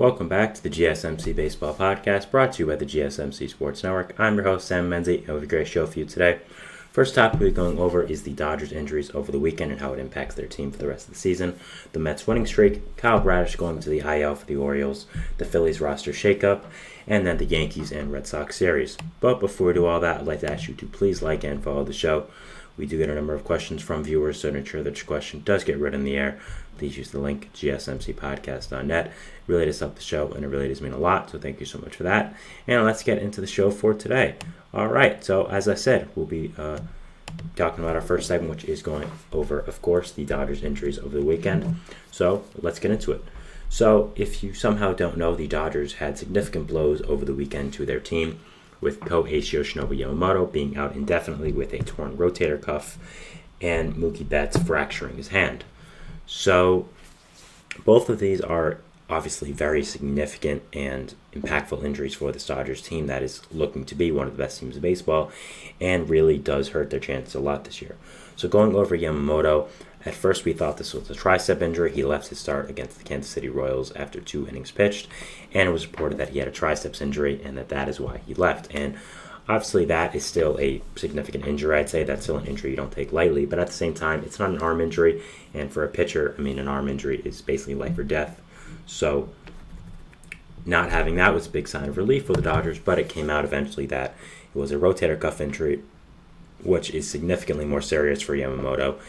Welcome back to the GSMC Baseball Podcast, brought to you by the GSMC Sports Network. I'm your host, Sam Menzie, and we have a great show for you today. First topic we're going over is the Dodgers' injuries over the weekend and how it impacts their team for the rest of the season. The Mets' winning streak, Kyle Bradish going to the IL for the Orioles, the Phillies roster shakeup, and then the Yankees and Red Sox series. But before we do all that, I'd like to ask you to please like and follow the show. We do get a number of questions from viewers, so to ensure that your question does get read in the air, please use the link gsmcpodcast.net. It really does help the show, and it really does mean a lot, so thank you so much for that. And let's get into the show for today. All right, so as I said, we'll be talking about our first segment, which is going over, of course, the Dodgers' injuries over the weekend. So let's get into it. So if you somehow don't know, the Dodgers had significant blows over the weekend to their team, with Kohei Yoshinobu Yamamoto being out indefinitely with a torn rotator cuff and Mookie Betts fracturing his hand. So both of these are obviously very significant and impactful injuries for the Dodgers team that is looking to be one of the best teams in baseball and really does hurt their chances a lot this year. So going over Yamamoto, at first we thought this was a tricep injury. He left his start against the Kansas City Royals after 2 innings pitched, and it was reported that he had a triceps injury and that is why he left. And obviously that is still a significant injury. I'd say that's still an injury you don't take lightly, but at the same time, it's not an arm injury, and for a pitcher, an arm injury is basically life or death. So not having that was a big sign of relief for the Dodgers, but it came out eventually that it was a rotator cuff injury, which is significantly more serious for Yamamoto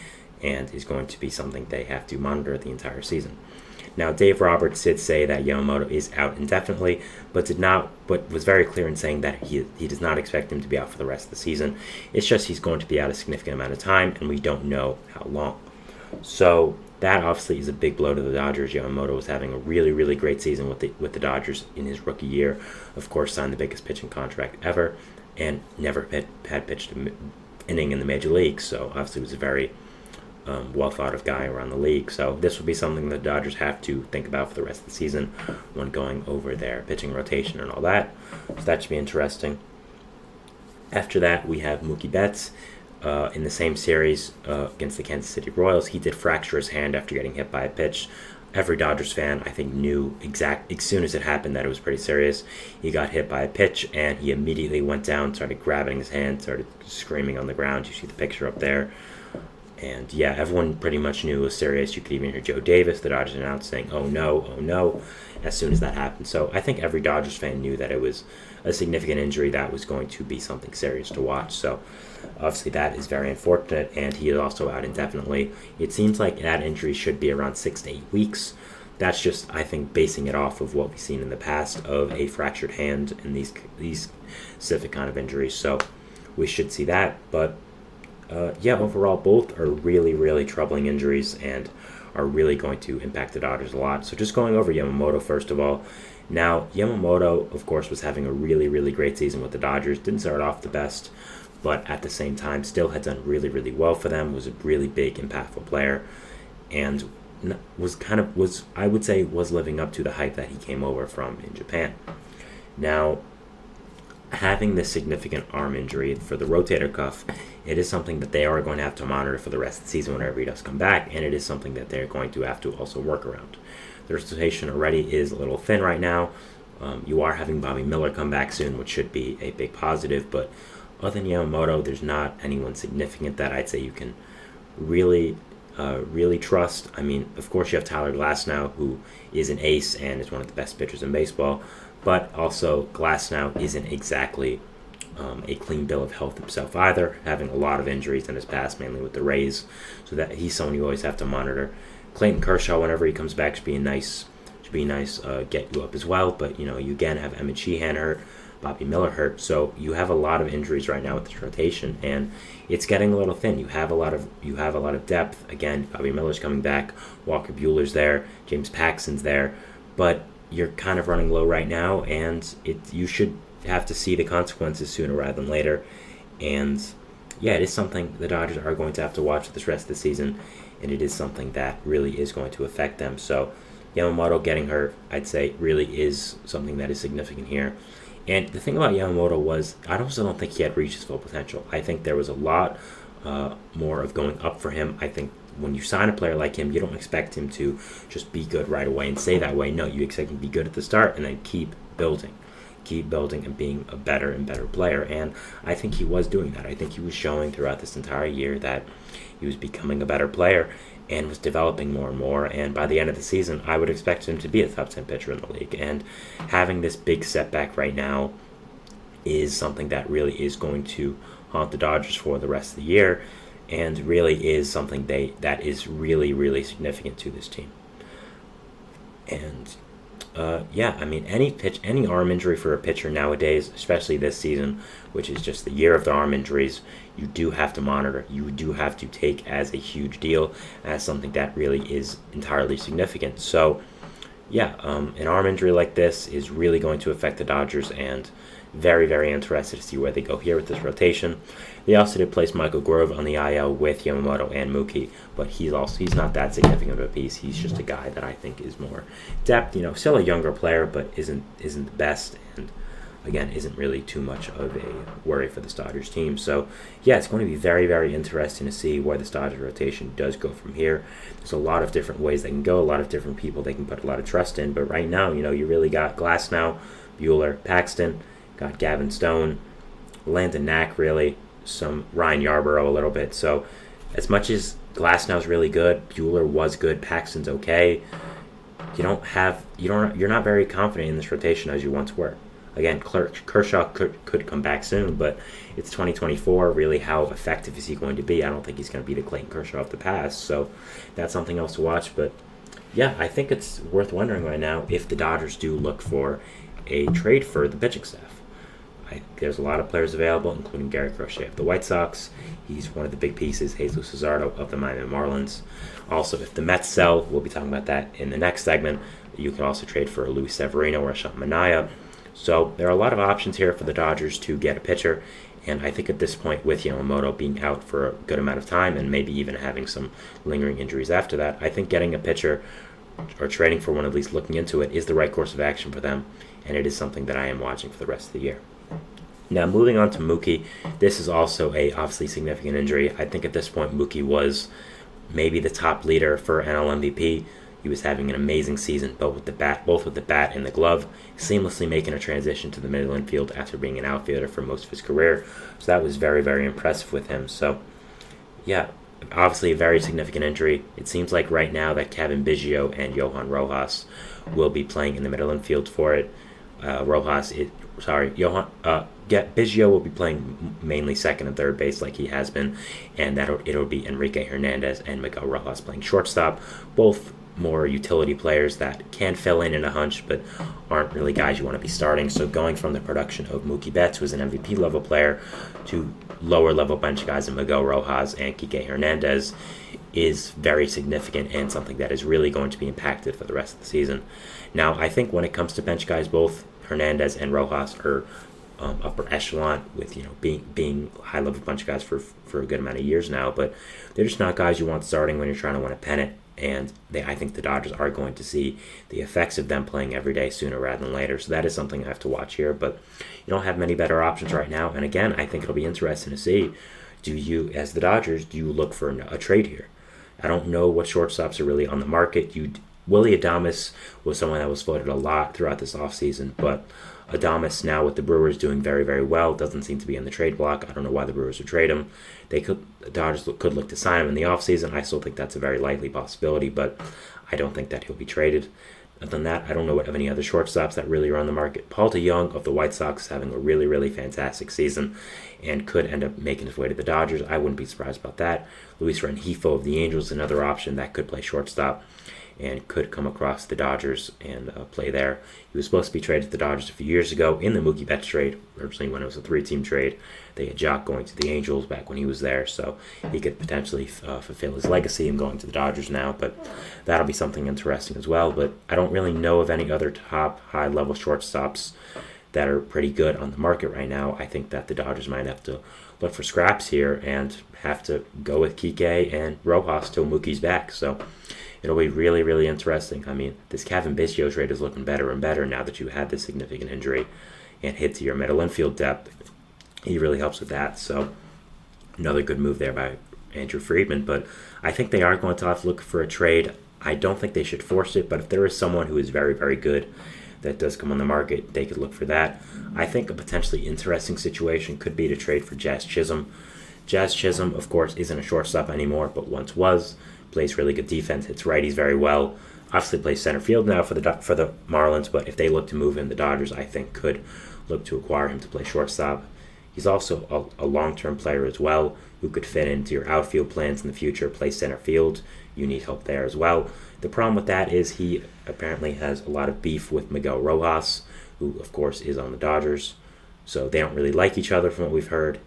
and is going to be something they have to monitor the entire season. Now, Dave Roberts did say that Yamamoto is out indefinitely, but was very clear in saying that he does not expect him to be out for the rest of the season. It's just he's going to be out a significant amount of time, and we don't know how long. So that obviously is a big blow to the Dodgers. Yamamoto was having a really, really great season with the Dodgers in his rookie year. Of course, signed the biggest pitching contract ever, and never had pitched an inning in the major leagues. So obviously, was a very well thought of guy around the league. So this will be something the Dodgers have to think about for the rest of the season when going over their pitching rotation and all that. So that should be interesting. After that, we have Mookie Betts in the same series against the Kansas City Royals. He did fracture his hand after getting hit by a pitch. Every Dodgers fan, I think, knew as soon as it happened that it was pretty serious. He got hit by a pitch, and he immediately went down, started grabbing his hand, started screaming on the ground. You see the picture up there. And yeah, everyone pretty much knew it was serious. You could even hear Joe Davis, the Dodgers announcer, saying, oh no, as soon as that happened. So I think every Dodgers fan knew that it was a significant injury that was going to be something serious to watch. So obviously that is very unfortunate, and he is also out indefinitely. It seems like that injury should be around 6 to 8 weeks. That's just, I think, basing it off of what we've seen in the past of a fractured hand and these specific kind of injuries. So we should see that, but overall, both are really, really troubling injuries and are really going to impact the Dodgers a lot. So just going over Yamamoto, first of all. Now, Yamamoto, of course, was having a really, really great season with the Dodgers. Didn't start off the best, but at the same time, still had done really, really well for them. Was a really big, impactful player, and was living up to the hype that he came over from in Japan. Now, having this significant arm injury for the rotator cuff, it is something that they are going to have to monitor for the rest of the season whenever he does come back, and it is something that they're going to have to also work around. The rotation already is a little thin right now. You are having Bobby Miller come back soon, which should be a big positive, but other than Yamamoto, there's not anyone significant that I'd say you can really trust. Of course, you have Tyler Glasnow, who is an ace and is one of the best pitchers in baseball, but also Glasnow isn't exactly a clean bill of health himself either, having a lot of injuries in his past, mainly with the Rays, so that he's someone you always have to monitor. Clayton Kershaw, whenever he comes back, should be nice, get you up as well, but you again have Emmett Sheehan hurt, Bobby Miller hurt, so you have a lot of injuries right now with this rotation, and it's getting a little thin. You have a lot of depth. Again, Bobby Miller's coming back, Walker Buehler's there, James Paxton's there, but you're kind of running low right now, and you should have to see the consequences sooner rather than later. And yeah, it is something the Dodgers are going to have to watch this rest of the season, and it is something that really is going to affect them. So Yamamoto getting hurt, I'd say, really is something that is significant here. And the thing about Yamamoto was, I also don't think he had reached his full potential. I think there was a lot more of going up for him. I think when you sign a player like him, you don't expect him to just be good right away and stay that way. No, you expect him to be good at the start and then keep building and being a better and better player. And I think he was doing that. I think he was showing throughout this entire year that he was becoming a better player and was developing more and more. And by the end of the season, I would expect him to be a top 10 pitcher in the league. And having this big setback right now is something that really is going to haunt the Dodgers for the rest of the year, and really is something that is really, really significant to this team. And any arm injury for a pitcher nowadays, especially this season, which is just the year of the arm injuries, you do have to monitor. You do have to take as a huge deal, as something that really is entirely significant. So, an arm injury like this is really going to affect the Dodgers, and very, very interested to see where they go here with this rotation. They also did place Michael Grove on the IL with Yamamoto and Mookie, but he's not that significant of a piece. He's just a guy that I think is more depth. Still a younger player, but isn't the best, and again, isn't really too much of a worry for the Dodgers team. So, it's going to be very, very interesting to see where the Dodgers rotation does go from here. There's a lot of different ways they can go, a lot of different people they can put a lot of trust in, but right now, you really got Glasnow, Buehler, Paxton, got Gavin Stone, Landon Knack, really, some Ryan Yarborough a little bit. So as much as Glasnow's really good, Buehler was good, Paxton's okay, you're not very confident in this rotation as you once were. Again, Kershaw could come back soon, but it's 2024. Really, how effective is he going to be? I don't think he's going to be the Clayton Kershaw of the past. So that's something else to watch. But I think it's worth wondering right now if the Dodgers do look for a trade for the pitching staff. There's a lot of players available, including Garrett Crochet of the White Sox. He's one of the big pieces. Jesus Luzardo of the Miami Marlins. Also, if the Mets sell, we'll be talking about that in the next segment. You can also trade for Luis Severino or Sean Manaea. So there are a lot of options here for the Dodgers to get a pitcher. And I think at this point, with Yamamoto being out for a good amount of time and maybe even having some lingering injuries after that, I think getting a pitcher or trading for one, at least looking into it, is the right course of action for them. And it is something that I am watching for the rest of the year. Now, moving on to Mookie, this is also a obviously significant injury. I think at this point, Mookie was maybe the top leader for NL MVP. He was having an amazing season, both with the bat and the glove, seamlessly making a transition to the middle infield after being an outfielder for most of his career. So that was very, very impressive with him. So, obviously a very significant injury. It seems like right now that Kevin Biggio and Johan Rojas will be playing in the middle infield for it. Biggio will be playing mainly second and third base like he has been, and it'll be Enrique Hernandez and Miguel Rojas playing shortstop, both more utility players that can fill in a hunch but aren't really guys you want to be starting. So going from the production of Mookie Betts, who is an MVP level player, to lower level bench guys in Miguel Rojas and Kike Hernandez is very significant and something that is really going to be impacted for the rest of the season. Now, I think when it comes to bench guys, both Hernandez and Rojas are upper echelon with being high level bunch guys for a good amount of years now, but they're just not guys you want starting when you're trying to win a pennant. And I think the Dodgers are going to see the effects of them playing every day sooner rather than later. So that is something I have to watch here. But you don't have many better options right now. And again, I think it'll be interesting to see, as the Dodgers, do you look for a trade here? I don't know what shortstops are really on the market. Willie Adames was someone that was floated a lot throughout this offseason, but Adames now with the Brewers doing very, very well doesn't seem to be on the trade block. I don't know why the Brewers would trade him. The Dodgers could look to sign him in the offseason. I still think that's a very likely possibility, but I don't think that he'll be traded. Other than that, I don't know of any other shortstops that really are on the market. Paul DeJong of the White Sox is having a really, really fantastic season and could end up making his way to the Dodgers. I wouldn't be surprised about that. Luis Rengifo of the Angels is another option that could play shortstop and could come across the Dodgers and play there. He was supposed to be traded to the Dodgers a few years ago in the Mookie Betts trade, originally when it was a 3-team trade. They had Jock going to the Angels back when he was there, so he could potentially fulfill his legacy in going to the Dodgers now, but that'll be something interesting as well. But I don't really know of any other top high-level shortstops that are pretty good on the market right now. I think that the Dodgers might have to look for scraps here and have to go with Kike and Rojas till Mookie's back, so it'll be really, really interesting. I mean, this Kevin Biggio trade is looking better and better now that you had this significant injury and hit to your middle infield depth. He really helps with that. So another good move there by Andrew Friedman, but I think they are going to have to look for a trade. I don't think they should force it, but if there is someone who is very, very good that does come on the market, they could look for that. I think a potentially interesting situation could be to trade for Jazz Chisholm. Jazz Chisholm, of course, isn't a shortstop anymore, but once was. Plays really good defense, hits righties very well. Obviously plays center field now for the Marlins, but if they look to move him, the Dodgers, I think, could look to acquire him to play shortstop. He's also a long-term player as well, who could fit into your outfield plans in the future, play center field. You need help there as well. The problem with that is he apparently has a lot of beef with Miguel Rojas, who, of course, is on the Dodgers. So they don't really like each other from what we've heard.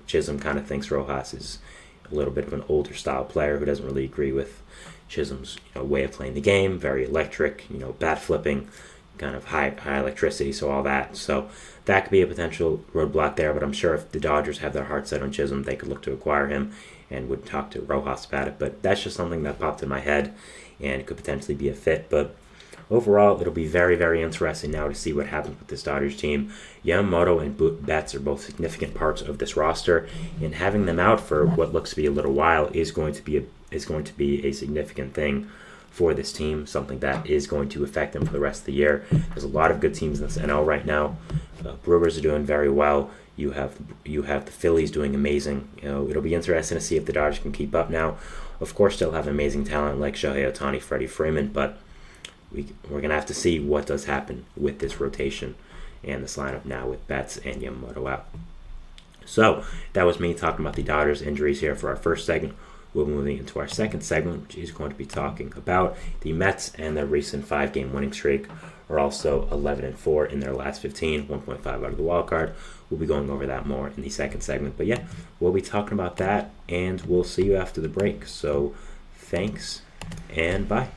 Chisholm kind of thinks Rojas is a little bit of an older style player who doesn't really agree with Chisholm's way of playing the game. Very electric, bat flipping, kind of high electricity, so all that. So that could be a potential roadblock there, but I'm sure if the Dodgers have their heart set on Chisholm, they could look to acquire him and would talk to Rojas about it. But that's just something that popped in my head and could potentially be a fit. But overall, it'll be very, very interesting now to see what happens with this Dodgers team. Yamamoto and Betts are both significant parts of this roster, and having them out for what looks to be a little while is going to be a significant thing for this team, something that is going to affect them for the rest of the year. There's a lot of good teams in this NL right now. Brewers are doing very well. You have the Phillies doing amazing. It'll be interesting to see if the Dodgers can keep up now. Of course, still have amazing talent like Shohei Ohtani, Freddie Freeman, but we're going to have to see what does happen with this rotation and this lineup now with Betts and Yamamoto out. So that was me talking about the Dodgers injuries here for our first segment. We're moving into our second segment, which is going to be talking about the Mets and their recent 5-game winning streak. Are also 11-4 in their last 15, 1.5 out of the wild card. We'll be going over that more in the second segment. But yeah, we'll be talking about that, and we'll see you after the break. So thanks, and bye.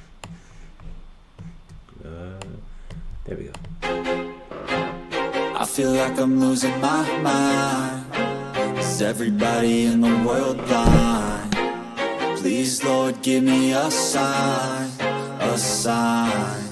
There we go. I feel like I'm losing my mind. Is everybody in the world blind? Please, Lord, give me a sign, a sign.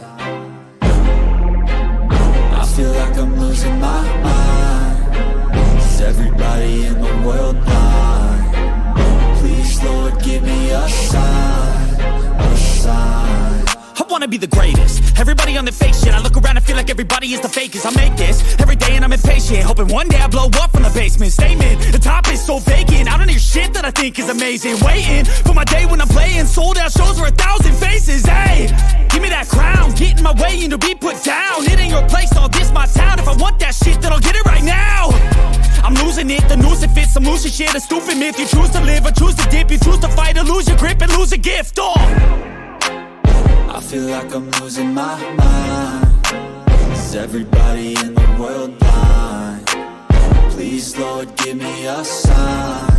I feel like I'm losing my mind. Is everybody in the world blind? Please, Lord, give me a sign, a sign. I wanna be the greatest. Everybody on the fake shit. I look around and feel like everybody is the fakest. I make this every day and I'm impatient, hoping one day I blow up from the basement. Statement, the top is so vacant. I don't hear shit that I think is amazing. Waiting for my day when I'm playing sold out shows where 1,000 faces. Hey, give me that crown, get in my way and to be put down. It ain't your place, all this my town. If I want that shit, then I'll get it right now. I'm losing it, the noose it fits. I'm losing shit, a stupid myth. You choose to live or choose to dip. You choose to fight or lose your grip and lose a gift. I feel like I'm losing my mind. Is everybody in the world blind? Please, Lord, give me a sign,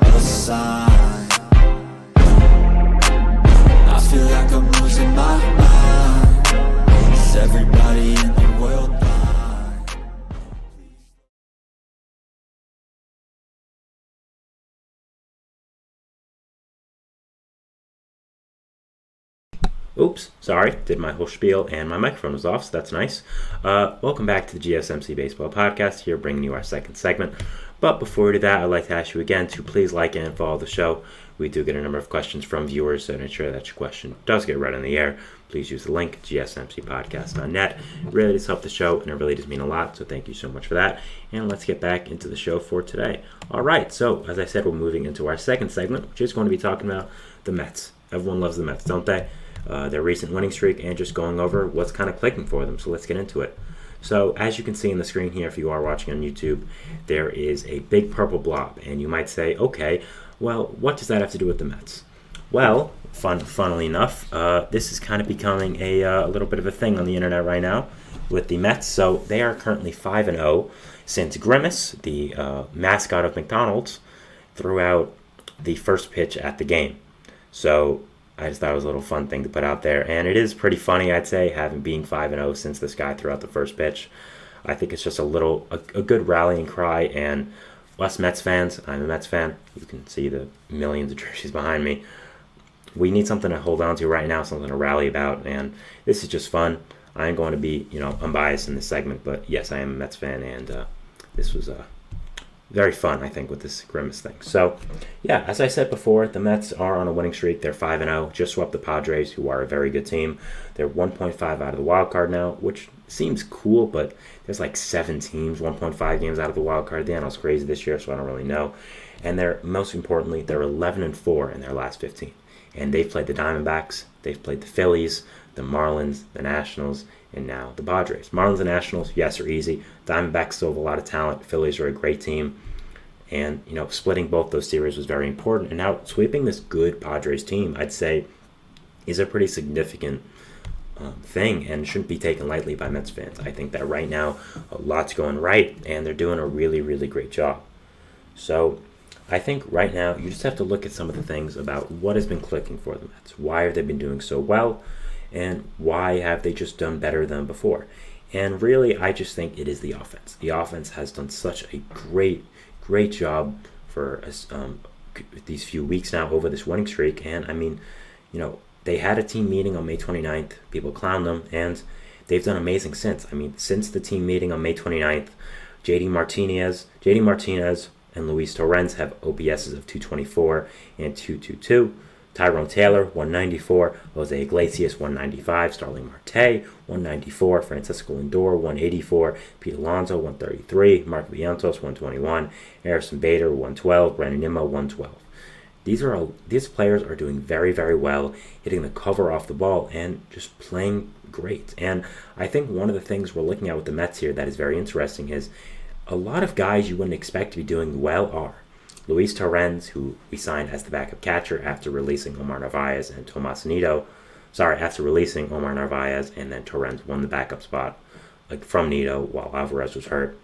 a sign. I feel like I'm losing my mind. Is everybody in the world blind? Oops, sorry, did my whole spiel and my microphone was off, so that's nice. Welcome back to the GSMC Baseball Podcast, here bringing you our second segment. But before we do that, I'd like to ask you again to please like and follow the show. We do get a number of questions from viewers, so to ensure that your question does get read on the air, please use the link, gsmcpodcast.net. It really does help the show, and it really does mean a lot, so thank you so much for that. And let's get back into the show for today. All right, so as I said, we're moving into our second segment, which is going to be talking about the Mets. Everyone loves the Mets, don't they? Their recent winning streak and just going over what's kind of clicking for them. So let's get into it. So as you can see on the screen here, if you are watching on YouTube, there is a big purple blob. And you might say, okay, well, what does that have to do with the Mets? Well, funnily enough, this is kind of becoming a little bit of a thing on the internet right now with the Mets. So they are currently 5-0 since Grimace, the mascot of McDonald's, threw out the first pitch at the game. So I just thought it was a little fun thing to put out there. And it is pretty funny, I'd say, being 5-0 since this guy threw out the first pitch. I think it's just a good rallying cry. And us Mets fans, I'm a Mets fan, you can see the millions of jerseys behind me. We need something to hold on to right now, something to rally about. And this is just fun. I am going to be, unbiased in this segment. But yes, I am a Mets fan. And this was very fun, I think, with this Grimace thing. So, yeah, as I said before, the Mets are on a winning streak. They're 5-0, just swept the Padres, who are a very good team. They're 1.5 out of the wild card now, which seems cool, but there's like 7 teams, 1.5 games out of the wild card. The NL's crazy this year, so I don't really know. And they're, most importantly, they're 11-4 in their last 15. And they've played the Diamondbacks, they've played the Phillies, the Marlins, the Nationals, and now the Padres. Marlins and Nationals, yes, are easy. Diamondbacks still have a lot of talent. Phillies are a great team. And, splitting both those series was very important. And now sweeping this good Padres team, I'd say, is a pretty significant thing and shouldn't be taken lightly by Mets fans. I think that right now, a lot's going right, and they're doing a really, really great job. So I think right now, you just have to look at some of the things about what has been clicking for the Mets. Why have they been doing so well? And why have they just done better than before? And really, I just think it is the offense. The offense has done such a great job for these few weeks now over this winning streak. And I mean, they had a team meeting on May 29th. People clowned them, and they've done amazing since. I mean, since the team meeting on May 29th, JD Martinez, and Luis Torrens have OPSs of 224 and 222. Tyrone Taylor, 194. Jose Iglesias, 195. Starling Marte, 194. Francisco Lindor, 184. Pete Alonso, 133. Mark Vientos, 121. Harrison Bader, 112. Brandon Nimmo, 112. These players are doing very, very well, hitting the cover off the ball and just playing great. And I think one of the things we're looking at with the Mets here that is very interesting is a lot of guys you wouldn't expect to be doing well are Luis Torrens, who we signed as the backup catcher after releasing Omar Narvaez and Tomas Nido. After releasing Omar Narvaez, and then Torrens won the backup spot from Nido while Alvarez was hurt.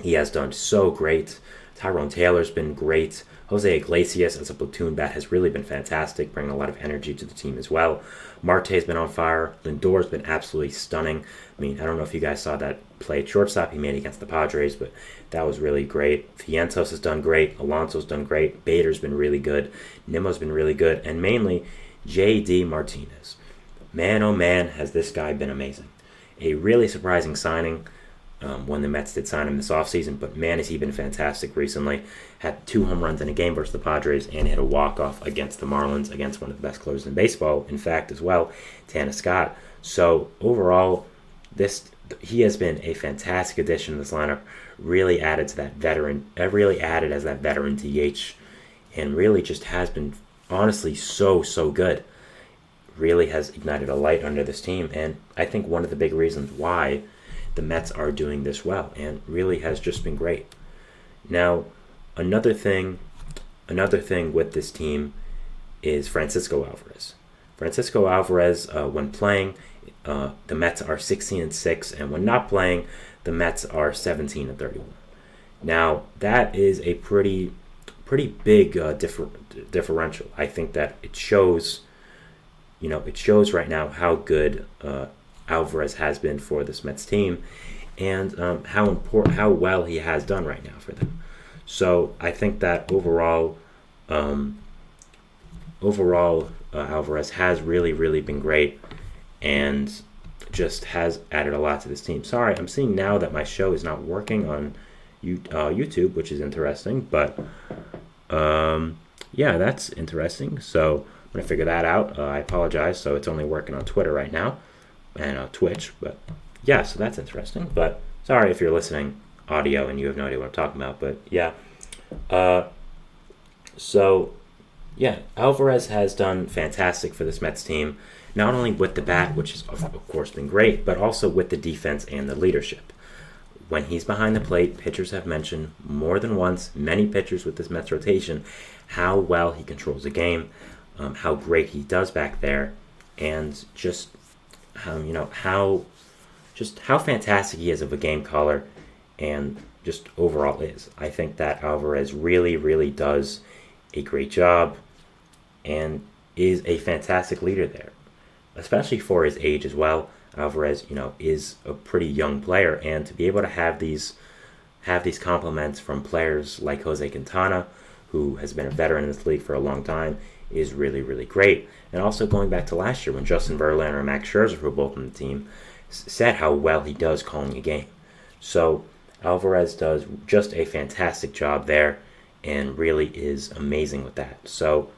He has done so great. Tyrone Taylor's been great. Jose Iglesias as a platoon bat has really been fantastic, bringing a lot of energy to the team as well. Marte's been on fire. Lindor's been absolutely stunning. I mean, I don't know if you guys saw that play at shortstop he made against the Padres, but that was really great. Vientos has done great. Alonso's done great. Bader's been really good. Nimmo's been really good. And mainly, J.D. Martinez. Man, oh man, has this guy been amazing. A really surprising signing when the Mets did sign him this offseason, but man, has he been fantastic recently. Had 2 home runs in a game versus the Padres and hit a walk-off against the Marlins, against one of the best closers in baseball, in fact, as well, Tanner Scott. So overall, he has been a fantastic addition to this lineup. Really added as that veteran DH, and really just has been honestly so good. Really has ignited a light under this team, and I think one of the big reasons why the Mets are doing this well, and really has just been great. Now, another thing with this team is Francisco Alvarez. Francisco Alvarez, when playing, the Mets are 16-6, and when not playing, the Mets are 17-31. Now, that is a pretty big differential. I think that it shows right now how good Alvarez has been for this Mets team, and how well he has done right now for them. So I think that overall, Alvarez has really been great, and just has added a lot to this team. Sorry, I'm seeing now that my show is not working on YouTube, which is interesting, but yeah, that's interesting. So I'm going to figure that out. I apologize. So it's only working on Twitter right now and Twitch, but yeah, so that's interesting. But sorry if you're listening audio and you have no idea what I'm talking about, but yeah. So yeah, Alvarez has done fantastic for this Mets team, not only with the bat, which has of course been great, but also with the defense and the leadership. When he's behind the plate, pitchers have mentioned more than once, many pitchers with this Mets rotation, how well he controls the game, how great he does back there, and just how fantastic he is of a game caller, and just overall is. I think that Alvarez really does a great job and is a fantastic leader there, especially for his age as well. Alvarez, is a pretty young player, and to be able to have these compliments from players like Jose Quintana, who has been a veteran in this league for a long time, is really great. And also going back to last year when Justin Verlander and Max Scherzer, who were both on the team, said how well he does calling a game. So Alvarez does just a fantastic job there and really is amazing with that. So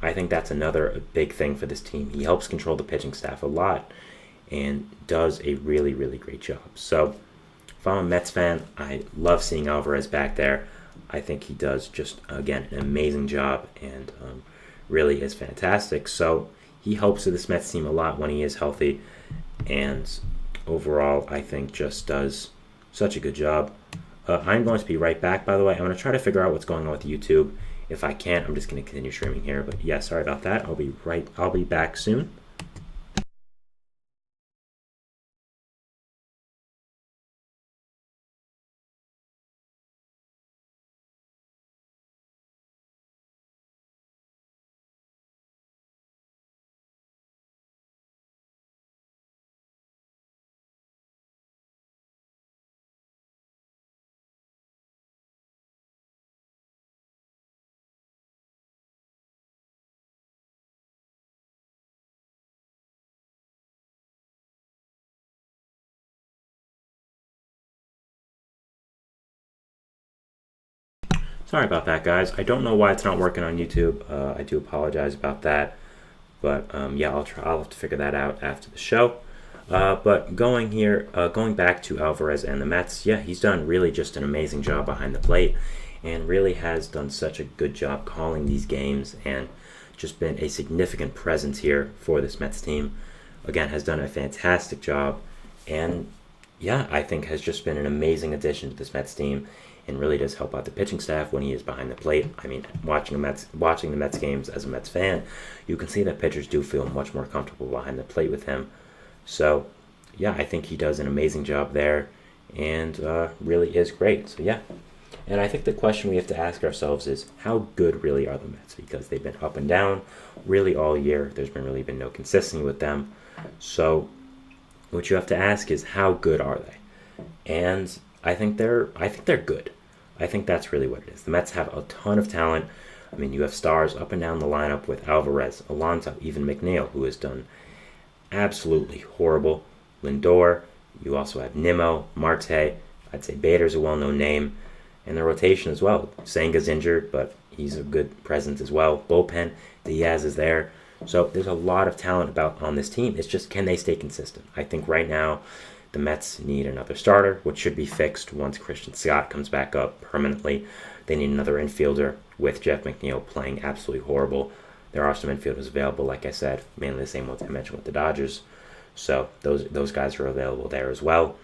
I think that's another big thing for this team. He helps control the pitching staff a lot and does a really, really great job. So if I'm a Mets fan, I love seeing Alvarez back there. I think he does just, again, an amazing job and really is fantastic. So he helps with this Mets team a lot when he is healthy. And overall, I think just does such a good job. I'm going to be right back, by the way. I'm going to try to figure out what's going on with YouTube. If I can't, I'm just going to continue streaming here. But yeah, sorry about that. I'll be back soon. Sorry about that, guys. I don't know why it's not working on YouTube. I do apologize about that. But yeah, I'll have to figure that out after the show. But going back to Alvarez and the Mets, yeah, he's done really just an amazing job behind the plate and really has done such a good job calling these games and just been a significant presence here for this Mets team. Again, has done a fantastic job and yeah, I think has just been an amazing addition to this Mets team and really does help out the pitching staff when he is behind the plate. I mean, watching the Mets games as a Mets fan, you can see that pitchers do feel much more comfortable behind the plate with him. So, yeah, I think he does an amazing job there and really is great. So, yeah. And I think the question we have to ask ourselves is, how good really are the Mets? Because they've been up and down really all year. There's really been no consistency with them. So, what you have to ask is, how good are they? And I think they're good. I think that's really what it is. The Mets have a ton of talent. I mean, you have stars up and down the lineup with Alvarez, Alonso, even McNeil, who has done absolutely horrible. Lindor. You also have Nimmo, Marte. I'd say Bader's a well-known name. And the rotation as well. Senga's injured, but he's a good presence as well. Bullpen, Diaz is there. So there's a lot of talent on this team. It's just, can they stay consistent? I think right now the Mets need another starter, which should be fixed once Christian Scott comes back up permanently. They need another infielder with Jeff McNeil playing absolutely horrible. There are some infielders available, like I said, mainly the same ones I mentioned with the Dodgers. So those guys are available there as well.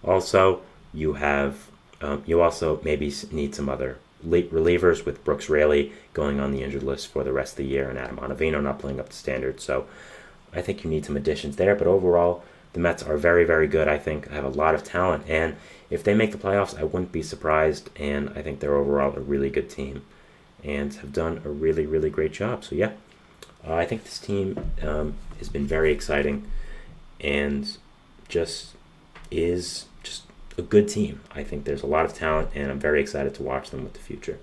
Also, you also maybe need some other late relievers with Brooks Raley going on the injured list for the rest of the year and Adam Ottavino not playing up to standard. So I think you need some additions there. But overall, the Mets are very, very good. I think have a lot of talent. And if they make the playoffs, I wouldn't be surprised. And I think they're overall a really good team and have done a really, really great job. So, yeah, I think this team has been very exciting and just is just a good team. I think there's a lot of talent, and I'm very excited to watch them with the future.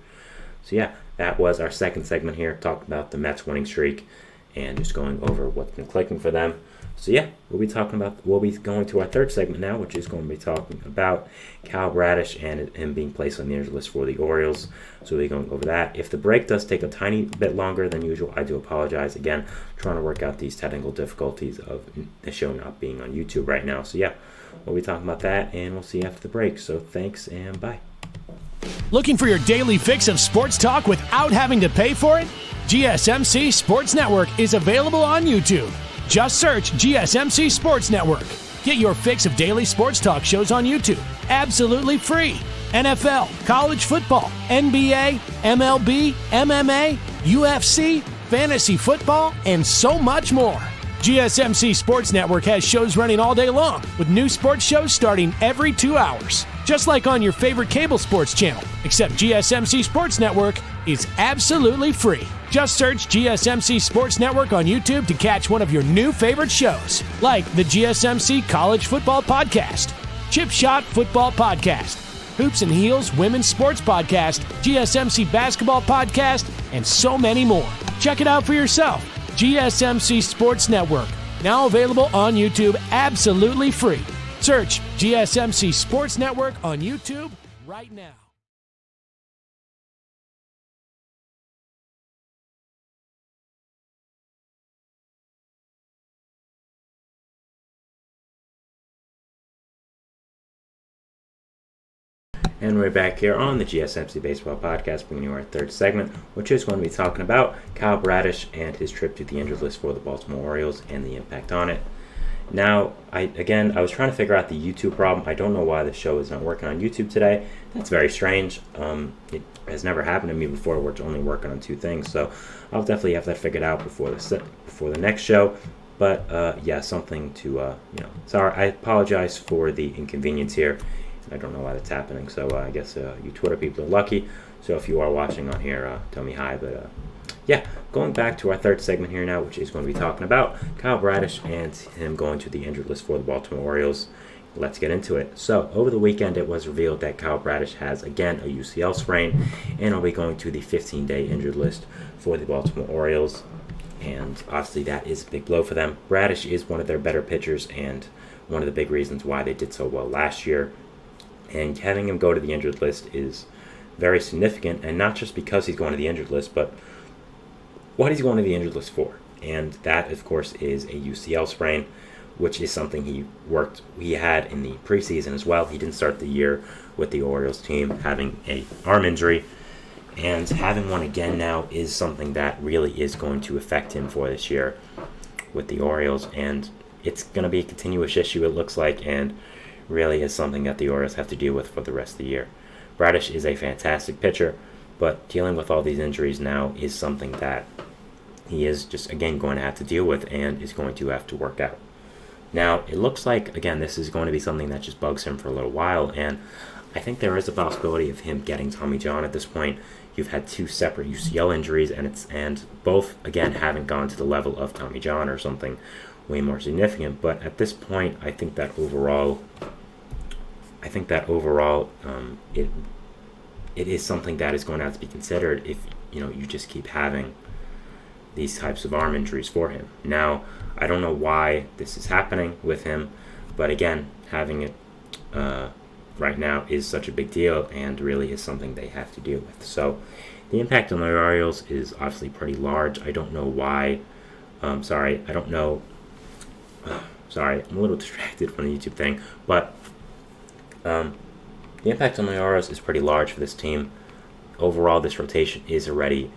So, yeah, that was our second segment here, talking about the Mets winning streak and just going over what's been clicking for them. So yeah, we'll be going to our third segment now, which is going to be talking about Kyle Bradish and him being placed on the injured list for the Orioles. So we'll be going over that. If the break does take a tiny bit longer than usual, I do apologize. Again, trying to work out these technical difficulties of the show not being on YouTube right now. So yeah, we'll be talking about that, and we'll see you after the break. So thanks, and bye. Looking for your daily fix of sports talk without having to pay for it? GSMC Sports Network is available on YouTube. Just search GSMC Sports Network. Get your fix of daily sports talk shows on YouTube, absolutely free. NFL, college football, NBA, MLB, MMA, UFC, fantasy football, and so much more. GSMC Sports Network has shows running all day long, with new sports shows starting every 2 hours. Just like on your favorite cable sports channel, except GSMC Sports Network is absolutely free. Just search GSMC Sports Network on YouTube to catch one of your new favorite shows, like the GSMC College Football Podcast, Chip Shot Football Podcast, Hoops and Heels Women's Sports Podcast, GSMC Basketball Podcast, and so many more. Check it out for yourself. GSMC Sports Network, now available on YouTube absolutely free. Search GSMC Sports Network on YouTube right now. And we're back here on the GSMC Baseball Podcast, bringing you our third segment, which is going to be talking about Kyle Bradish and his trip to the injured list for the Baltimore Orioles and the impact on it. Now, I was trying to figure out the YouTube problem. I don't know why the show is not working on YouTube today. That's very strange. It has never happened to me before where it's only working on two things, so I'll definitely have that figured out before the next show. But yeah, something to sorry. I apologize for the inconvenience here. I don't know why that's happening, so I guess you Twitter people are lucky. So if you are watching on here, tell me hi. But yeah, going back to our third segment here now, which is going to be talking about Kyle Bradish and him going to the injured list for the Baltimore Orioles. Let's get into it. So over the weekend, it was revealed that Kyle Bradish has, again, a UCL sprain, and will be going to the 15-day injured list for the Baltimore Orioles. And obviously that is a big blow for them. Bradish is one of their better pitchers and one of the big reasons why they did so well last year. And having him go to the injured list is very significant, and not just because he's going to the injured list, but what he's going to the injured list for. And that, of course, is a UCL sprain, which is something he had in the preseason as well. He didn't start the year with the Orioles team having an arm injury, and having one again now is something that really is going to affect him for this year with the Orioles, and it's going to be a continuous issue, it looks like, and really is something that the Orioles have to deal with for the rest of the year. Bradish is a fantastic pitcher, but dealing with all these injuries now is something that he is just, again, going to have to deal with and is going to have to work out. Now, it looks like, again, this is going to be something that just bugs him for a little while, and I think there is a possibility of him getting Tommy John at this point. You've had two separate UCL injuries, and both, again, haven't gone to the level of Tommy John or something way more significant. But at this point, I think that overall, it is something that is going to have to be considered if you just keep having these types of arm injuries for him. Now, I don't know why this is happening with him, but again, having it right now is such a big deal and really is something they have to deal with. So the impact on the Orioles is obviously pretty large. I don't know why. Sorry, I'm a little distracted from the YouTube thing, but the impact on the Orioles is pretty large for this team. Overall, this rotation is already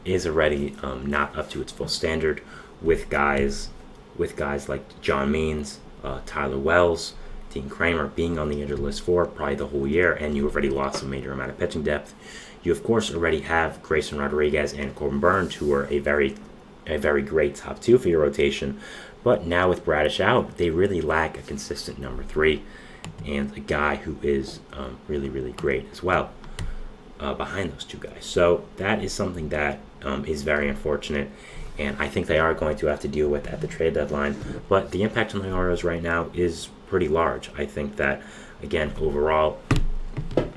not up to its full standard with guys like John Means, Tyler Wells, Dean Kramer being on the injured list for probably the whole year, and you already lost a major amount of pitching depth. You of course already have Grayson Rodriguez and Corbin Burns, who are a very great top two for your rotation, but now with Bradish out, they really lack a consistent number three and a guy who is really, really great as well behind those two guys. So that is something that is very unfortunate, and I think they are going to have to deal with at the trade deadline. But the impact on the Orioles right now is pretty large. I think that, again, overall,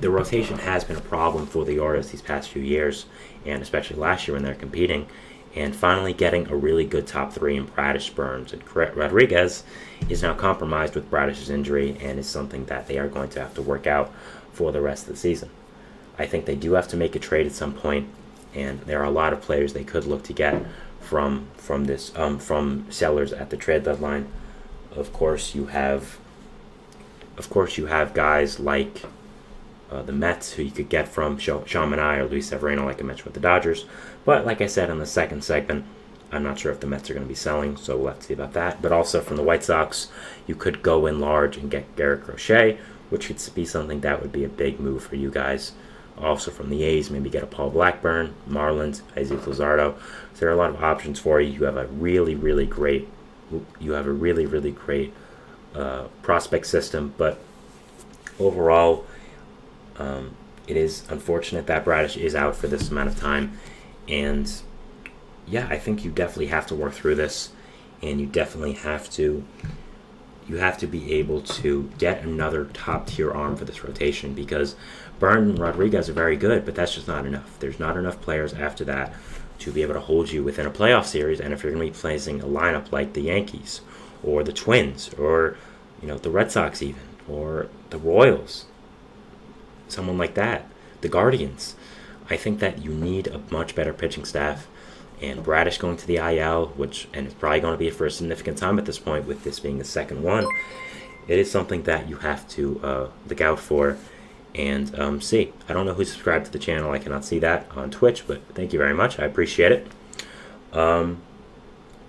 the rotation has been a problem for the Orioles these past few years, and especially last year when they're competing. And finally getting a really good top three in Bradish, Burns, and Rodriguez is now compromised with Bradish's injury and is something that they are going to have to work out for the rest of the season. I think they do have to make a trade at some point, and there are a lot of players they could look to get from sellers at the trade deadline. Of course, you have guys like the Mets, who you could get from Sean Manaea or Luis Severino, like I mentioned with the Dodgers. But like I said in the second segment, I'm not sure if the Mets are going to be selling, so we'll have to see about that. But also from the White Sox, you could go in large and get Garrett Crochet, which could be something that would be a big move for you guys. Also from the A's, maybe get a Paul Blackburn, Marlins, Isaac Luzardo. So there are a lot of options for you. You have a really, really great prospect system, but overall, it is unfortunate that Bradish is out for this amount of time, and yeah, I think you definitely have to work through this, and you definitely have to be able to get another top tier arm for this rotation, because Burns and Rodriguez are very good, but that's just not enough. There's not enough players after that to be able to hold you within a playoff series, and if you're going to be facing a lineup like the Yankees or the Twins or the Red Sox even, or the Royals, someone like that, the Guardians. I think that you need a much better pitching staff, and Bradish going to the IL, and it's probably going to be for a significant time at this point, with this being the second one. It is something that you have to look out for and see. I don't know who's subscribed to the channel. I cannot see that on Twitch, but thank you very much. I appreciate it.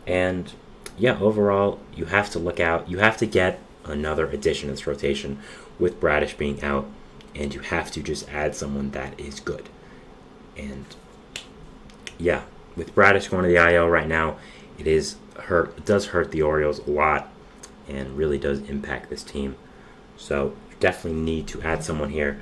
And yeah, overall, you have to look out. You have to get another addition to this rotation with Bradish being out, and you have to just add someone that is good. And yeah, with Bradish going to the IL right now, it does hurt the Orioles a lot, and really does impact this team. So you definitely need to add someone here.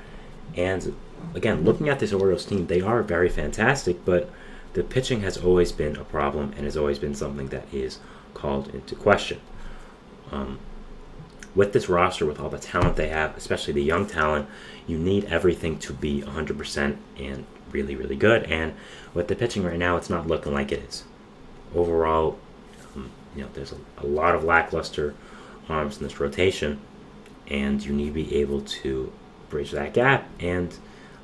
And again, looking at this Orioles team, they are very fantastic, but the pitching has always been a problem and has always been something that is called into question. With this roster, with all the talent they have, especially the young talent, you need everything to be 100% and really, really good. And with the pitching right now, it's not looking like it is. Overall, there's a lot of lackluster arms in this rotation, and you need to be able to bridge that gap and,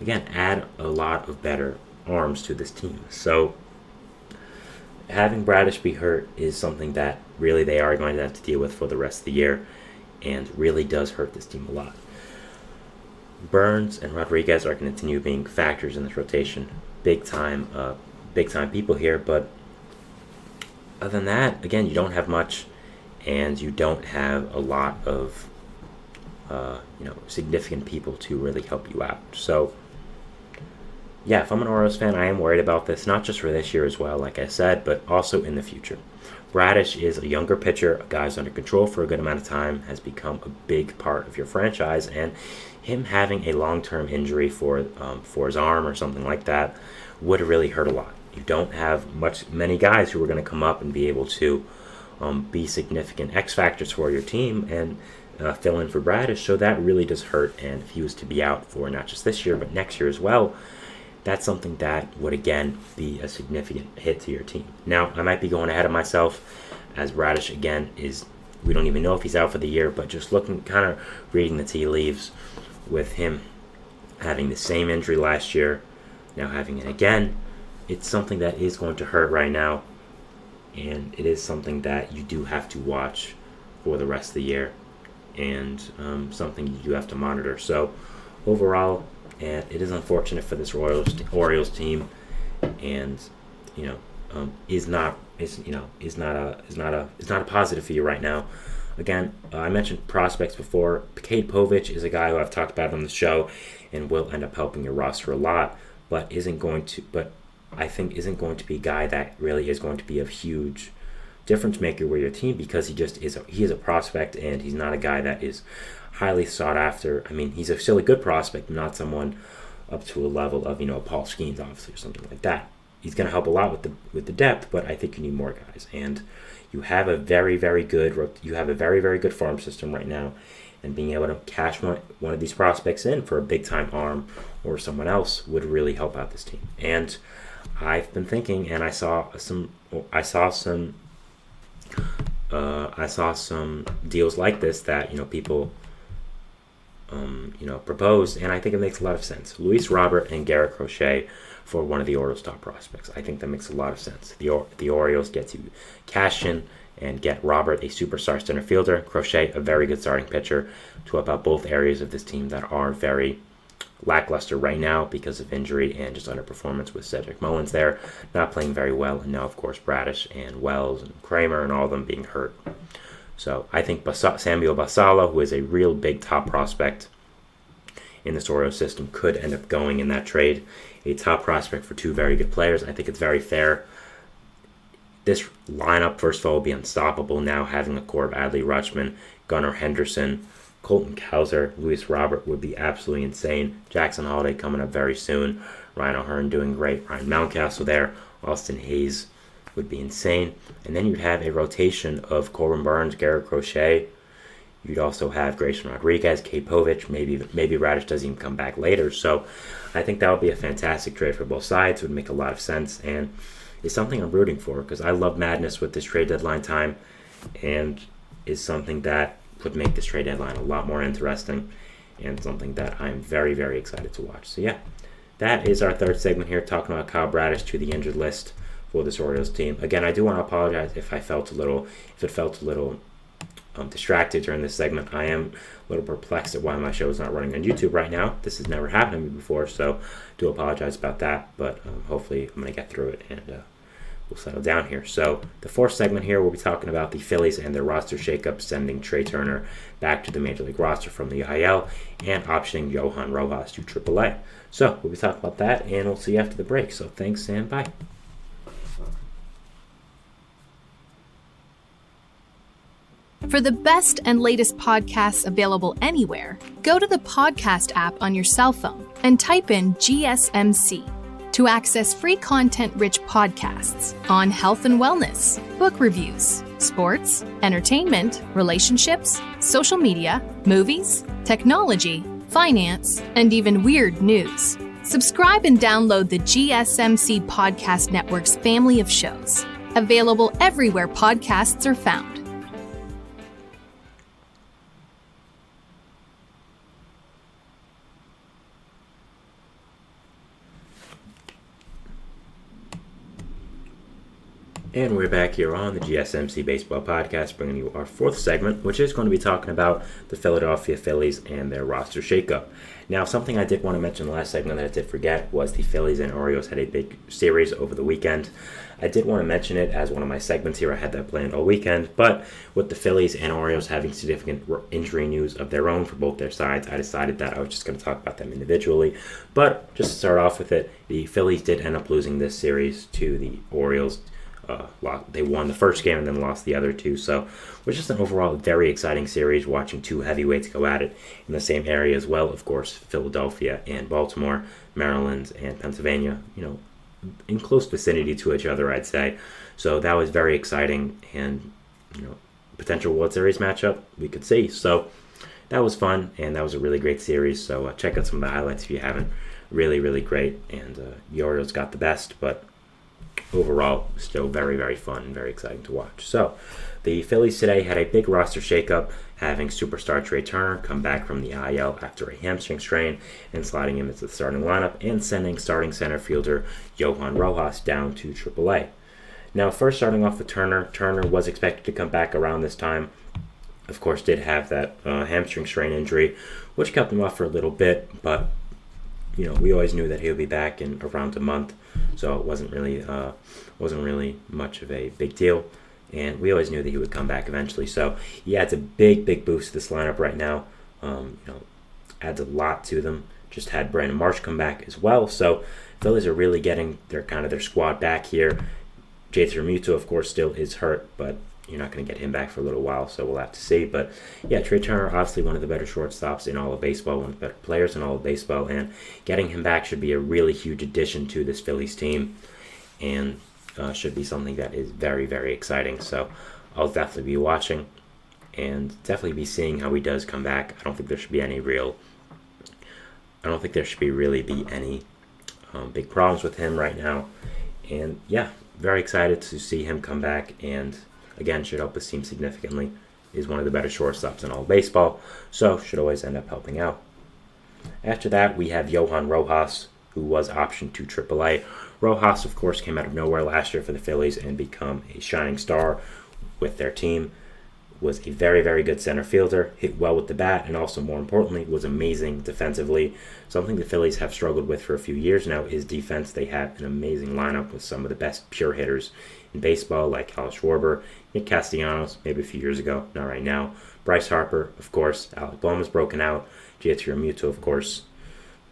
again, add a lot of better arms to this team. So having Bradish be hurt is something that really they are going to have to deal with for the rest of the year, and really does hurt this team a lot. Burns and Rodriguez are going to continue being factors in this rotation, big time people here. But other than that, again, you don't have much, and you don't have a lot of significant people to really help you out. So yeah, if I'm an Orioles fan, I am worried about this, not just for this year as well, like I said, but also in the future. Bradish is a younger pitcher, a guy who's under control for a good amount of time, has become a big part of your franchise, and him having a long-term injury for his arm or something like that would really hurt a lot. You don't have many guys who are going to come up and be able to be significant X factors for your team and fill in for Bradish, so that really does hurt. And if he was to be out for not just this year but next year as well, that's something that would again be a significant hit to your team. Now, I might be going ahead of myself, as Bradish again we don't even know if he's out for the year, but just kind of reading the tea leaves, with him having the same injury last year, now having it again, it's something that is going to hurt right now, and it is something that you do have to watch for the rest of the year, and something you do have to monitor. So overall, and it is unfortunate for this Orioles team, and is not a positive for you right now. Again, I mentioned prospects before. Cade Povich is a guy who I've talked about on the show, and will end up helping your roster a lot, but I think isn't going to be a guy that really is going to be a huge difference maker with your team, because he is a prospect, and he's not a guy that is highly sought after. I mean, he's still a good prospect, not someone up to a level of Paul Skeens, obviously, or something like that. He's going to help a lot with the depth, but I think you need more guys. And you have a very, very good farm system right now, and being able to cash one of these prospects in for a big time arm or someone else would really help out this team. And I've been thinking, and I saw some deals like this that people proposed, and I think it makes a lot of sense. Luis Robert and Garrett Crochet for one of the Orioles' top prospects. I think that makes a lot of sense. The Orioles get to cash in and get Robert, a superstar center fielder, Crochet, a very good starting pitcher, to help out both areas of this team that are very lackluster right now because of injury and just underperformance, with Cedric Mullins there not playing very well, and now of course Bradish and Wells and Kramer and all of them being hurt. So I think Samuel Basalo, who is a real big top prospect in this Orioles system, could end up going in that trade. A top prospect for two very good players. I think it's very fair. This lineup, first of all, will be unstoppable now, having a core of Adley Rutschman, Gunnar Henderson, Colton Cowser, Luis Robert would be absolutely insane. Jackson Holiday coming up very soon. Ryan O'Hearn doing great. Ryan Mountcastle there. Austin Hayes would be insane. And then you'd have a rotation of Corbin Burns, Garrett Crochet. You'd also have Grayson Rodriguez, Cade Povich. Maybe Radish doesn't even come back later. So I think that would be a fantastic trade for both sides. It would make a lot of sense, and it's something I'm rooting for, because I love madness with this trade deadline time, and is something that could make this trade deadline a lot more interesting and something that I'm very, very excited to watch. So yeah, that is our third segment here, talking about Kyle Bradish to the injured list for this Orioles team. Again, I do want to apologize if it felt a little distracted during this segment. I am a little perplexed at why my show is not running on YouTube right now. This has never happened to me before, so do apologize about that, but hopefully I'm going to get through it and we'll settle down here. So the fourth segment here, we'll be talking about the Phillies and their roster shakeup, sending Trey Turner back to the Major League roster from the IL and optioning Johan Rojas to AAA. So we'll be talking about that, and we'll see you after the break. So thanks and bye. For the best and latest podcasts available anywhere, go to the podcast app on your cell phone and type in GSMC to access free content-rich podcasts on health and wellness, book reviews, sports, entertainment, relationships, social media, movies, technology, finance, and even weird news. Subscribe and download the GSMC Podcast Network's family of shows, available everywhere podcasts are found. And we're back here on the GSMC Baseball Podcast, bringing you our fourth segment, which is going to be talking about the Philadelphia Phillies and their roster shakeup. Now, something I did want to mention in the last segment that I did forget was the Phillies and Orioles had a big series over the weekend. I did want to mention it as one of my segments here. I had that planned all weekend, but with the Phillies and Orioles having significant injury news of their own for both their sides, I decided that I was just going to talk about them individually. But just to start off with it, the Phillies did end up losing this series to the Orioles. They won the first game and then lost the other two, so it was just an overall very exciting series, watching two heavyweights go at it in the same area as well. Of course, Philadelphia and Baltimore, Maryland and Pennsylvania, in close vicinity to each other, I'd say. So that was very exciting, and potential World Series matchup we could see. So that was fun, and that was a really great series. So check out some of the highlights if you haven't. Really, really great, and the Orioles got the best, but overall, still very, very fun and very exciting to watch. So, the Phillies today had a big roster shakeup, having superstar Trey Turner come back from the IL after a hamstring strain and sliding him into the starting lineup, and sending starting center fielder Johan Rojas down to AAA. Now, first starting off with Turner. Turner was expected to come back around this time. Of course, did have that hamstring strain injury, which kept him off for a little bit, but we always knew that he would be back in around a month, so it wasn't really much of a big deal, and we always knew that he would come back eventually. So he adds a big boost to this lineup right now. Adds a lot to them. Just had Brandon Marsh come back as well, so Phillies are really getting their squad back here. J.T. Realmuto, of course, still is hurt, but you're not going to get him back for a little while, so we'll have to see. But yeah, Trey Turner, obviously one of the better shortstops in all of baseball, one of the better players in all of baseball, and getting him back should be a really huge addition to this Phillies team, and should be something that is very, very exciting. So I'll definitely be watching and definitely be seeing how he does come back. I don't think there should be any big problems with him right now. And yeah, very excited to see him come back, and again, should help his team significantly. Is one of the better shortstops in all of baseball, so should always end up helping out. After that, we have Johan Rojas, who was optioned to AAA. Rojas, of course, came out of nowhere last year for the Phillies and become a shining star with their team. Was a very, very good center fielder, hit well with the bat, and also, more importantly, was amazing defensively. Something the Phillies have struggled with for a few years now is defense. They have an amazing lineup with some of the best pure hitters in baseball, like Kyle Schwarber, Nick Castellanos, maybe a few years ago, not right now. Bryce Harper, of course. Alec Boehm's broken out. J.T. Realmuto, of course.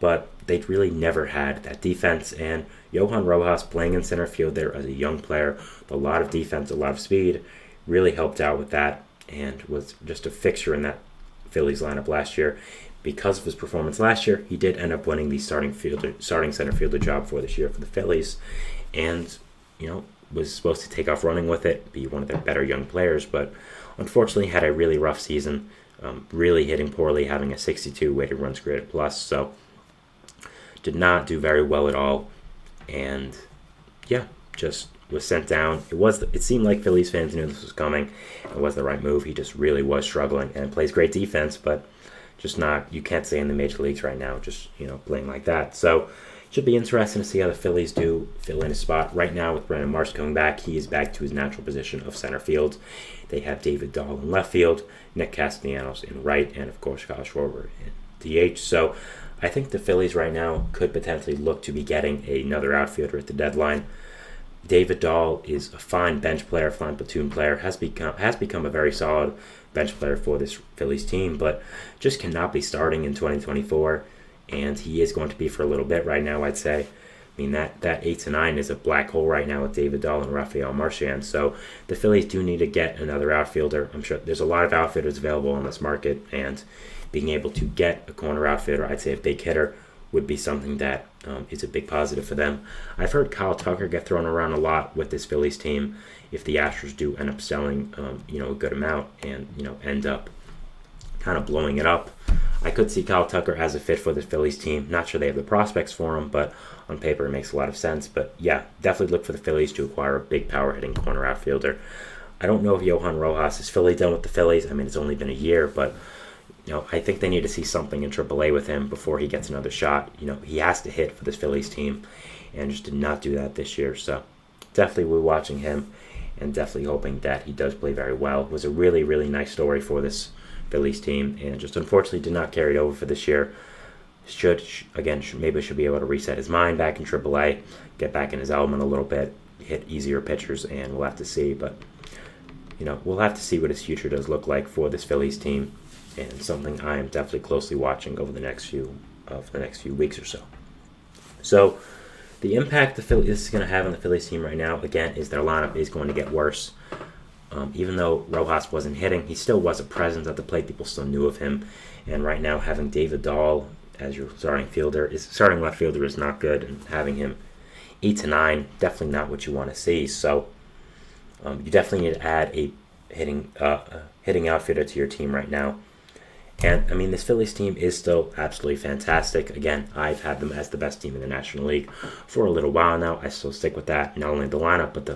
But they really never had that defense, and Johan Rojas playing in center field there as a young player with a lot of defense, a lot of speed, really helped out with that, and was just a fixture in that Phillies lineup last year. Because of his performance last year, he did end up winning the starting center fielder job for this year for the Phillies, and was supposed to take off running with it, be one of their better young players, but unfortunately had a really rough season, really hitting poorly, having a 62 weighted runs created plus, so did not do very well at all, and yeah, just was sent down. It seemed like Phillies fans knew this was coming. It was the right move. He just really was struggling and plays great defense, but just not. You can't stay in the major leagues right now, just playing like that. So it should be interesting to see how the Phillies do fill in his spot. Right now with Brandon Marsh coming back, he is back to his natural position of center field. They have David Dahl in left field, Nick Castellanos in right, and of course Kyle Schwarber in DH. So I think the Phillies right now could potentially look to be getting another outfielder at the deadline. David Dahl is a fine bench player, fine platoon player, has become a very solid bench player for this Phillies team, but just cannot be starting in 2024, and he is going to be for a little bit right now, I'd say. I mean, that 8 to 9 is a black hole right now with David Dahl and Rafael Marchand, so the Phillies do need to get another outfielder. I'm sure there's a lot of outfielders available on this market, and being able to get a corner outfielder, I'd say a big hitter, would be something that is a big positive for them. I've heard Kyle Tucker get thrown around a lot with this Phillies team if the Astros do end up selling a good amount and end up kind of blowing it up. I could see Kyle Tucker as a fit for the Phillies team. Not sure they have the prospects for him, but on paper it makes a lot of sense. But yeah, definitely look for the Phillies to acquire a big power hitting corner outfielder. I don't know if Johan Rojas is fully done with the Phillies. I mean, it's only been a year, but I think they need to see something in AAA with him before he gets another shot. He has to hit for this Phillies team, and just did not do that this year. So definitely we're watching him, and definitely hoping that he does play very well. It was a really, really nice story for this Phillies team, and just unfortunately did not carry it over for this year. Maybe should be able to reset his mind back in AAA, get back in his element a little bit, hit easier pitchers, and we'll have to see. But we'll have to see what his future does look like for this Phillies team, and something I am definitely closely watching over the next few weeks or so. So the impact this is going to have on the Phillies team right now, again, is their lineup is going to get worse. Even though Rojas wasn't hitting, he still was a presence at the plate. People still knew of him. And right now, having David Dahl as your starting left fielder is not good. And having him 8 to 9, definitely not what you want to see. So you definitely need to add a hitting outfielder to your team right now. And, I mean, this Phillies team is still absolutely fantastic. Again, I've had them as the best team in the National League for a little while now. I still stick with that. Not only the lineup, but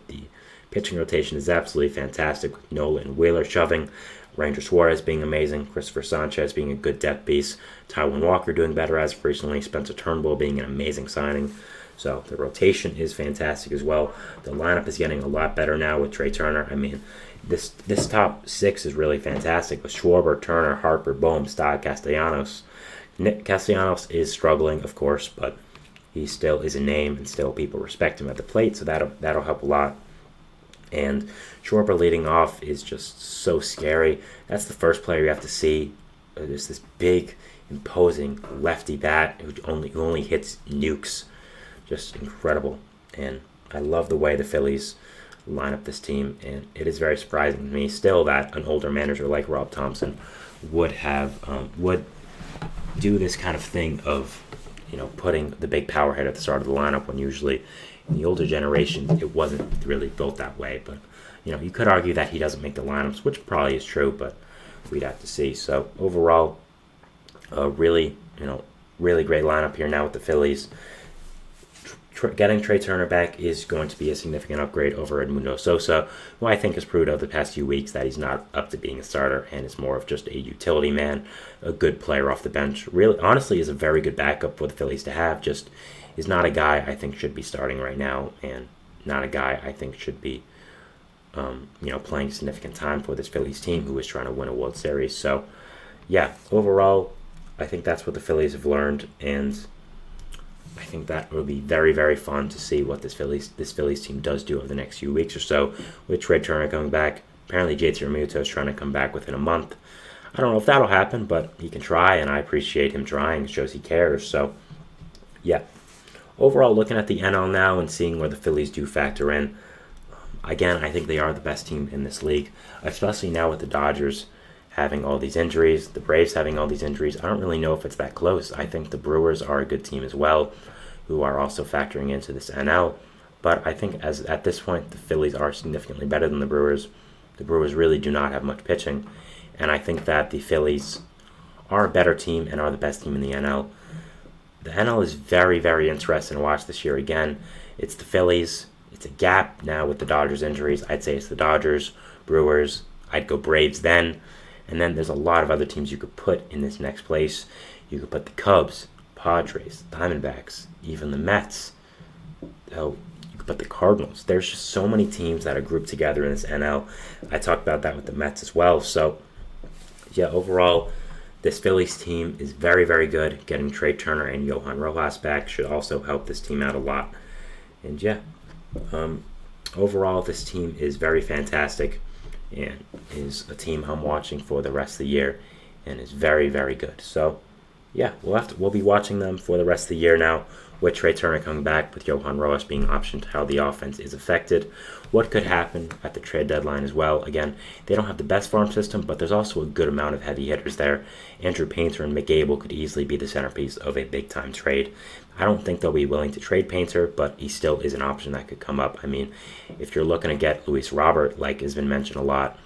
the pitching rotation is absolutely fantastic, with Nola and Wheeler shoving, Ranger Suarez being amazing, Christopher Sanchez being a good depth piece, Taijuan Walker doing better as of recently, Spencer Turnbull being an amazing signing. So the rotation is fantastic as well. The lineup is getting a lot better now with Trey Turner. I mean, this top 6 is really fantastic with Schwarber, Turner, Harper, Bohm, Stott, Castellanos. Nick Castellanos is struggling, of course, but he still is a name, and still people respect him at the plate, so that'll help a lot. And Schwarber leading off is just so scary. That's the first player you have to see. There's this big, imposing lefty bat who only hits nukes. Just incredible. And I love the way the Phillies line up this team, and it is very surprising to me still that an older manager like Rob Thompson would do this kind of thing of putting the big power head at the start of the lineup, when usually in the older generation it wasn't really built that way. But you could argue that he doesn't make the lineups, which probably is true, but we'd have to see. So overall, really great lineup here now with the Phillies. Getting Trey Turner back is going to be a significant upgrade over Edmundo Sosa, who I think has proved over the past few weeks that he's not up to being a starter and is more of just a utility man, a good player off the bench. Really, honestly, is a very good backup for the Phillies to have. Just is not a guy I think should be starting right now, and not a guy I think should be playing significant time for this Phillies team who is trying to win a World Series. So, yeah, overall, I think that's what the Phillies have learned, and I think that will be very, very fun to see what this Phillies team does do over the next few weeks or so, with Trey Turner coming back. Apparently JT Realmuto is trying to come back within a month. I don't know if that'll happen, but he can try, and I appreciate him trying. It shows he cares. So, yeah. Overall, looking at the NL now and seeing where the Phillies do factor in, again, I think they are the best team in this league, especially now with the Dodgers having all these injuries, the Braves having all these injuries. I don't really know if it's that close. I think the Brewers are a good team as well, who are also factoring into this NL. But I think at this point, the Phillies are significantly better than the Brewers. The Brewers really do not have much pitching, and I think that the Phillies are a better team and are the best team in the NL. The NL is very, very interesting to watch this year again. It's the Phillies, it's a gap now with the Dodgers injuries. I'd say it's the Dodgers, Brewers. I'd go Braves then. And then there's a lot of other teams you could put in this next place. You could put the Cubs, Padres, Diamondbacks, even the Mets. You could put the Cardinals. There's just so many teams that are grouped together in this NL. I talked about that with the Mets as well. So, yeah, overall, this Phillies team is very, very good. Getting Trey Turner and Johan Rojas back should also help this team out a lot. And, yeah, overall, this team is very fantastic and is a team I'm watching for the rest of the year and is very, very good. So, yeah, we'll be watching them for the rest of the year now, with Trey Turner coming back, with Johan Rojas being optioned, how the offense is affected, what could happen at the trade deadline as well. Again, they don't have the best farm system, but there's also a good amount of heavy hitters there. Andrew Painter and McGable could easily be the centerpiece of a big-time trade. I don't think they'll be willing to trade Painter, but he still is an option that could come up. I mean, if you're looking to get Luis Robert, like has been mentioned a lot,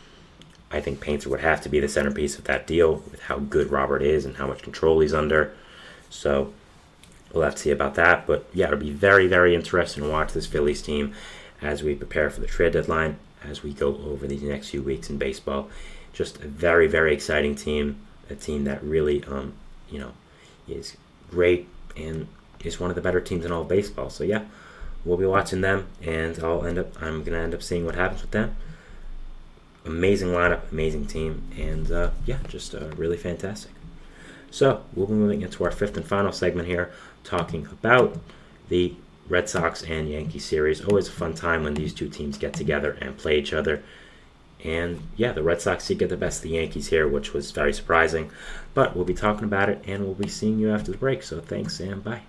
I think Painter would have to be the centerpiece of that deal with how good Robert is and how much control he's under. So we'll have to see about that. But yeah, it'll be very, very interesting to watch this Phillies team as we prepare for the trade deadline, as we go over these next few weeks in baseball. Just a very, very exciting team, a team that really, is great and is one of the better teams in all of baseball. So yeah, we'll be watching them, and I'm going to end up seeing what happens with them. Amazing lineup, amazing team, and just really fantastic. So we'll be moving into our fifth and final segment here, talking about the Red Sox and Yankees series. Always a fun time when these two teams get together and play each other. And yeah, the Red Sox did get the best of the Yankees here, which was very surprising. But we'll be talking about it, and we'll be seeing you after the break. So thanks, and bye.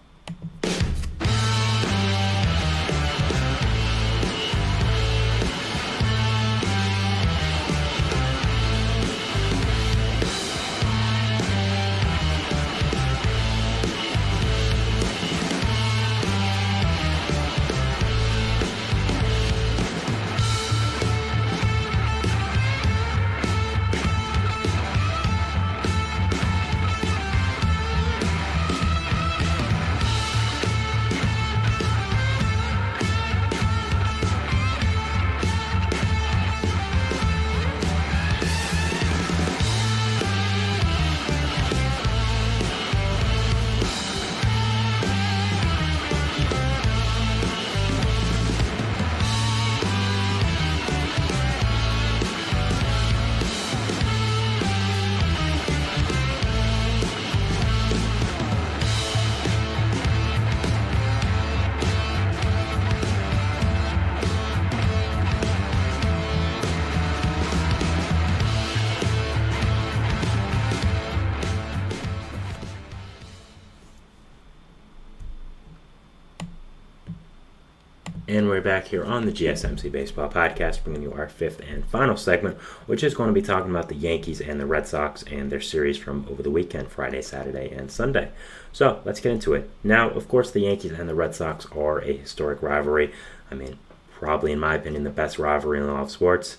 And we're back here on the GSMC Baseball Podcast, bringing you our fifth and final segment, which is going to be talking about the Yankees and the Red Sox and their series from over the weekend, Friday, Saturday, and Sunday. So let's get into it. Now, of course, the Yankees and the Red Sox are a historic rivalry. I mean, probably, in my opinion, the best rivalry in all of sports.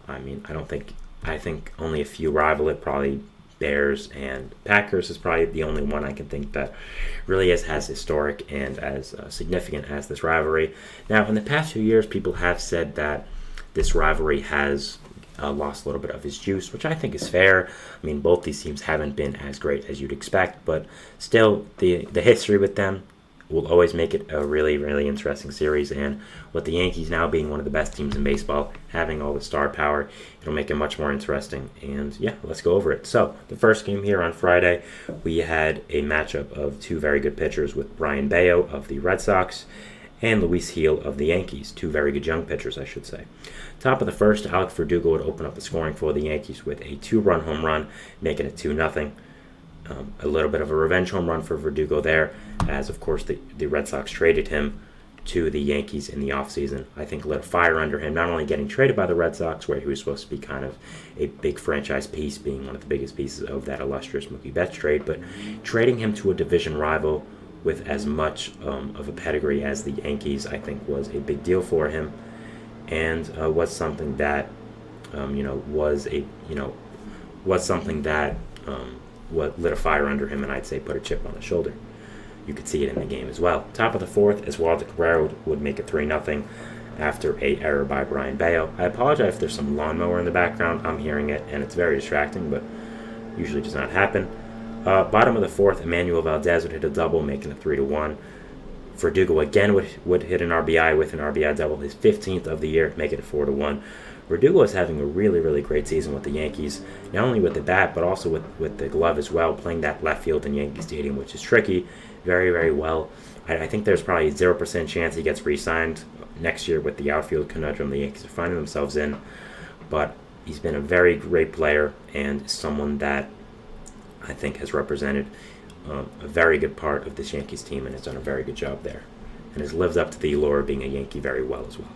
I mean, I think only a few rival it, probably Bears and Packers is probably the only one I can think that really is as historic and as significant as this rivalry. Now, in the past few years, people have said that this rivalry has lost a little bit of its juice, which I think is fair. I mean, both these teams haven't been as great as you'd expect, but still, the history with them will always make it a really, really interesting series. And with the Yankees now being one of the best teams in baseball, having all the star power, it'll make it much more interesting. And yeah, let's go over it. So the first game here on Friday, we had a matchup of two very good pitchers with Brian Bayo of the Red Sox and Luis Gil of the Yankees. Two very good young pitchers, I should say. Top of the first, Alex Verdugo would open up the scoring for the Yankees with a 2-run home run, making it 2-0. A little bit of a revenge home run for Verdugo there, as of course the Red Sox traded him to the Yankees in the offseason. I think lit a fire under him, not only getting traded by the Red Sox, where he was supposed to be kind of a big franchise piece, being one of the biggest pieces of that illustrious Mookie Betts trade, but trading him to a division rival with as much of a pedigree as the Yankees, I think, was a big deal for him, and was something that what lit a fire under him, and I'd say put a chip on his shoulder. you could see it in the game as well. Top of the fourth, Oswaldo Cabrera would make it 3-0 after a error by Brian Bayo. I apologize if there's some lawnmower in the background. I'm hearing it, and it's very distracting, but usually does not happen. Bottom of the fourth, Emmanuel Valdez would hit a double, making it 3-1. Verdugo again would hit an RBI with an RBI double, his 15th of the year, making it 4-1. Verdugo is having a really, really great season with the Yankees, not only with the bat, but also with the glove as well, playing that left field in Yankee Stadium, which is tricky, very, very well. I think there's probably a 0% chance he gets re-signed next year with the outfield conundrum the Yankees are finding themselves in, but he's been a very great player and someone that I think has represented a very good part of this Yankees team and has done a very good job there and has lived up to the allure of being a Yankee very well as well.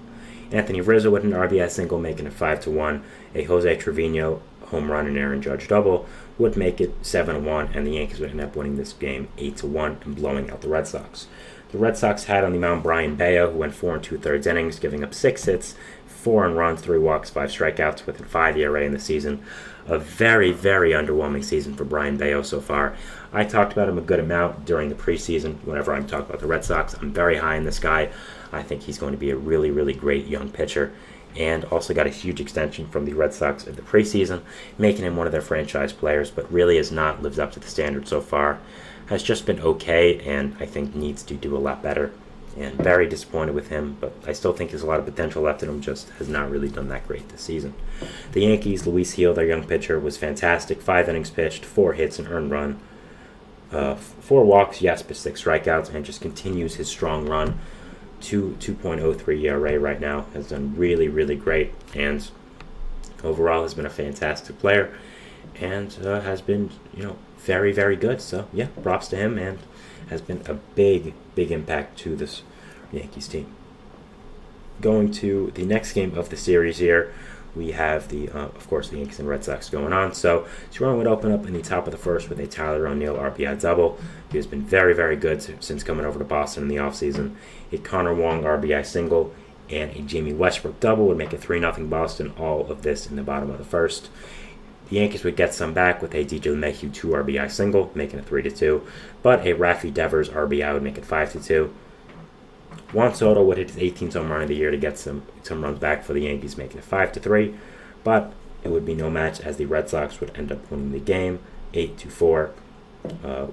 Anthony Rizzo with an RBI single, making it 5-1. A Jose Trevino home run and Aaron Judge double would make it 7-1, and the Yankees would end up winning this game 8-1 and blowing out the Red Sox. The Red Sox had on the mound Brian Bayo, who went 4 2/3 innings, giving up 6 hits, 4 earned runs, 3 walks, 5 strikeouts, with a 5 ERA in the season. A very, very underwhelming season for Brian Bayo so far. I talked about him a good amount during the preseason. Whenever I'm talking about the Red Sox, I'm very high in this guy. I think he's going to be a really, really great young pitcher, and also got a huge extension from the Red Sox in the preseason, making him one of their franchise players, but really has not lived up to the standard so far. Has just been okay, and I think needs to do a lot better. And very disappointed with him, but I still think there's a lot of potential left in him, just has not really done that great this season. The Yankees, Luis Gil, their young pitcher, was fantastic. 5 innings pitched, 4 hits, an earned run. 4 walks, yes, but 6 strikeouts, and just continues his strong run. 2.03 ERA right now, has done really, really great, and overall has been a fantastic player, and has been, very, very good. So, yeah, props to him, and has been a big, big impact to this Yankees team. Going to the next game of the series here, we have of course, the Yankees and Red Sox going on. So Toronto would open up in the top of the first with a Tyler O'Neill RBI double. He has been very, very good since coming over to Boston in the offseason. A Connor Wong RBI single and a Jamie Westbrook double would make it 3-0 Boston. All of this in the bottom of the first. The Yankees would get some back with a DJ LeMahieu 2 RBI single, making it 3-2. But a Rafi Devers RBI would make it 5-2. Juan Soto would hit his 18th home run of the year to get some runs back for the Yankees, making it 5-3. But it would be no match, as the Red Sox would end up winning the game 8-4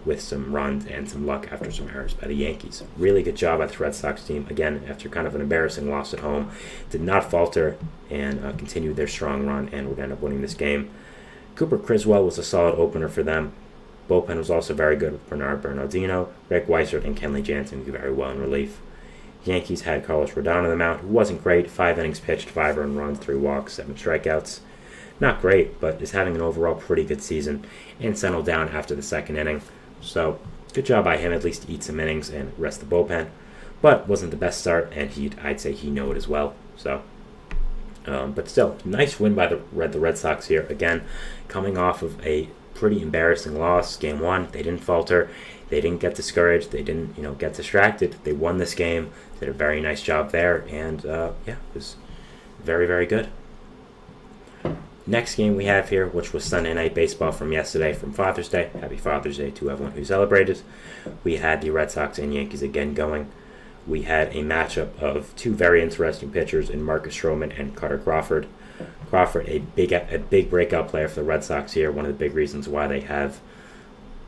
with some runs and some luck after some errors by the Yankees. Really good job by the Red Sox team. Again, after kind of an embarrassing loss at home, did not falter and continued their strong run and would end up winning this game. Cooper Criswell was a solid opener for them. Bullpen was also very good with Bernard Bernardino, Greg Weissert, and Kenley Jansen do very well in relief. Yankees had Carlos Rodon on the mound, who wasn't great. 5 innings pitched, 5 earned runs, 3 walks, 7 strikeouts. Not great, but is having an overall pretty good season and settled down after the second inning. So, good job by him, at least to eat some innings and rest the bullpen. But wasn't the best start, and I'd say he knew it as well. So, but still, nice win by the Red Sox here. Again, coming off of a pretty embarrassing loss. Game 1, they didn't falter. They didn't get discouraged. They didn't, get distracted. They won this game. Did a very nice job there, and it was very, very good. Next game we have here, which was Sunday Night Baseball from yesterday, from Father's Day. Happy Father's Day to everyone who celebrated. We had the Red Sox and Yankees again going. We had a matchup of 2 very interesting pitchers in Marcus Stroman and Carter Crawford. Crawford, a big breakout player for the Red Sox here. One of the big reasons why they have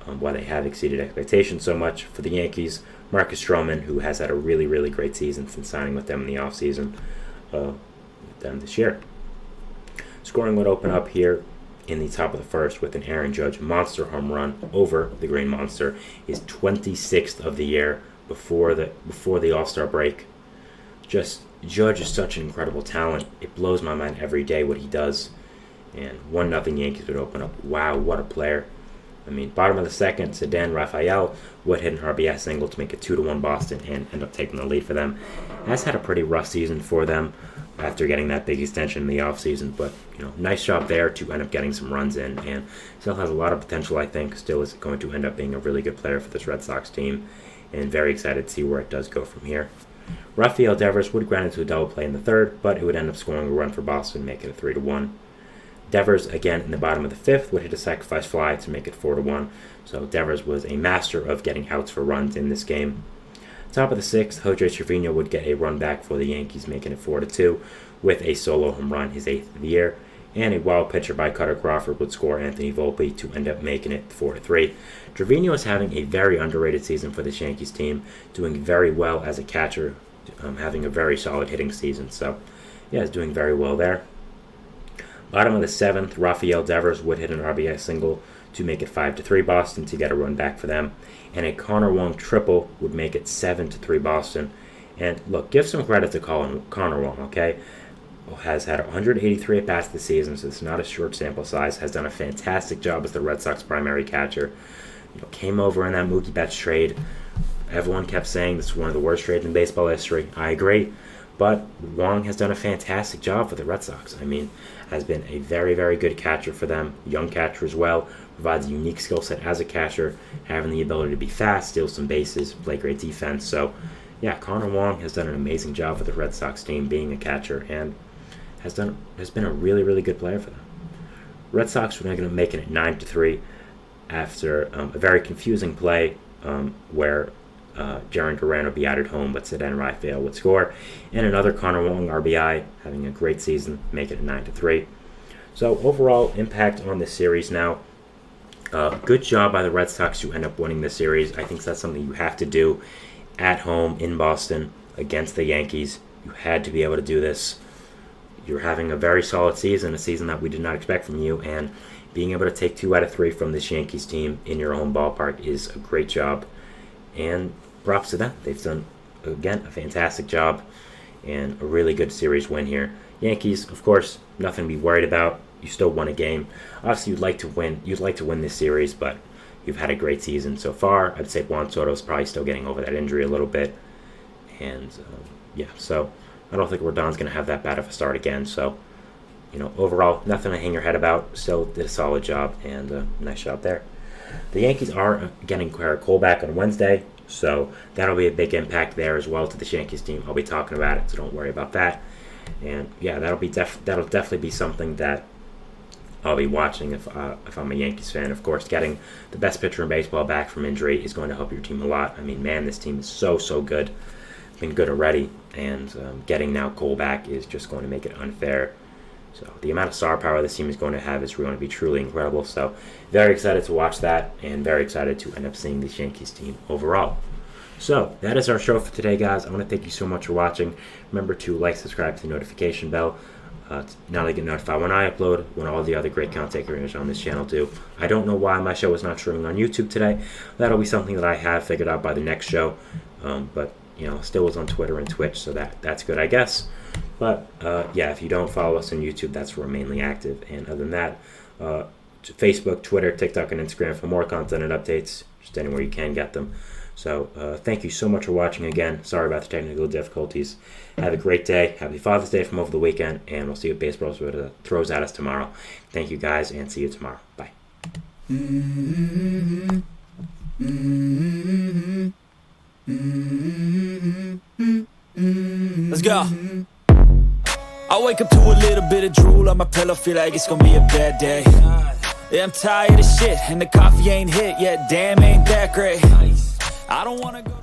exceeded expectations so much. For the Yankees, Marcus Stroman, who has had a really, really great season since signing with them in the offseason with them this year. Scoring would open up here in the top of the first with an Aaron Judge monster home run over the Green Monster. His 26th of the year before the All-Star break. Judge is such an incredible talent. It blows my mind every day what he does. And 1-0 Yankees would open up. Wow, what a player. Bottom of the second, Ceddanne Rafael would hit an RBI single to make it 2-1 Boston and end up taking the lead for them. Has had a pretty rough season for them after getting that big extension in the offseason, but nice job there to end up getting some runs in, and still has a lot of potential. I think still is going to end up being a really good player for this Red Sox team, and very excited to see where it does go from here. Rafael Devers would grind into a double play in the third, but it would end up scoring a run for Boston, making it 3-1. Devers, again, in the bottom of the 5th, would hit a sacrifice fly to make it 4-1. So Devers was a master of getting outs for runs in this game. Top of the 6th, Jose Trevino would get a run back for the Yankees, making it 4-2, with a solo home run, his 8th of the year. And a wild pitcher by Cutter Crawford would score Anthony Volpe to end up making it 4-3. Trevino is having a very underrated season for this Yankees team, doing very well as a catcher, having a very solid hitting season. So, yeah, he's doing very well there. Bottom of the 7th, Rafael Devers would hit an RBI single to make it 5-3 Boston to get a run back for them. And a Connor Wong triple would make it 7-3 Boston. And look, give some credit to Connor Wong, okay? Has had 183 at-bats this season, so it's not a short sample size. Has done a fantastic job as the Red Sox primary catcher. Came over in that Mookie Betts trade. Everyone kept saying this is one of the worst trades in baseball history. I agree. But Wong has done a fantastic job for the Red Sox. I mean, has been a very, very good catcher for them. Young catcher as well. Provides a unique skill set as a catcher, having the ability to be fast, steal some bases, play great defense. So, yeah, Connor Wong has done an amazing job for the Red Sox team being a catcher and has been a really, really good player for them. Red Sox were going to make it 9-3 after a very confusing play where Jarren Duran would be out at home, but Ceden Raphael would score, and another Connor Wong RBI, having a great season, make it 9-3. So overall impact on this series now. Good job by the Red Sox to end up winning this series. I think that's something you have to do at home in Boston against the Yankees. You had to be able to do this. You're having a very solid season, a season that we did not expect from you, and being able to take 2 out of 3 from this Yankees team in your own ballpark is a great job. And props to them. They've done, again, a fantastic job and a really good series win here. Yankees, of course, nothing to be worried about. You still won a game. Obviously, you'd like to win this series, but you've had a great season so far. I'd say Juan Soto's probably still getting over that injury a little bit. And, so I don't think Rodon's going to have that bad of a start again. So, overall, nothing to hang your head about. Still did a solid job, and nice job there. The Yankees are getting Cole back on Wednesday, so that'll be a big impact there as well to the Yankees team. I'll be talking about it, so don't worry about that. And yeah, that'll definitely be something that I'll be watching if I'm a Yankees fan. Of course, getting the best pitcher in baseball back from injury is going to help your team a lot. I mean, man, this team is so good. Been good already, and getting now Cole back is just going to make it unfair. So the amount of star power this team is going to have is going to be truly incredible. So very excited to watch that, and very excited to end up seeing this Yankees team overall. So that is our show for today, guys. I want to thank you so much for watching. Remember to like, subscribe to the notification bell. Now they get notified when I upload, when all the other great content creators on this channel do. I don't know why my show is not streaming on YouTube today. That'll be something that I have figured out by the next show. But still is on Twitter and Twitch, so that's good, I guess. But if you don't follow us on YouTube, that's where we're mainly active. And other than that, Facebook, Twitter, TikTok, and Instagram for more content and updates, just anywhere you can get them. So thank you so much for watching again. Sorry about the technical difficulties. Have a great day. Happy Father's Day from over the weekend, and we'll see what baseball throws at us tomorrow. Thank you, guys, and see you tomorrow. Bye. Let's go. I wake up to a little bit of drool on my pillow, feel like it's gonna be a bad day. Yeah, I'm tired of shit, and the coffee ain't hit yet, damn, ain't that great. I don't wanna go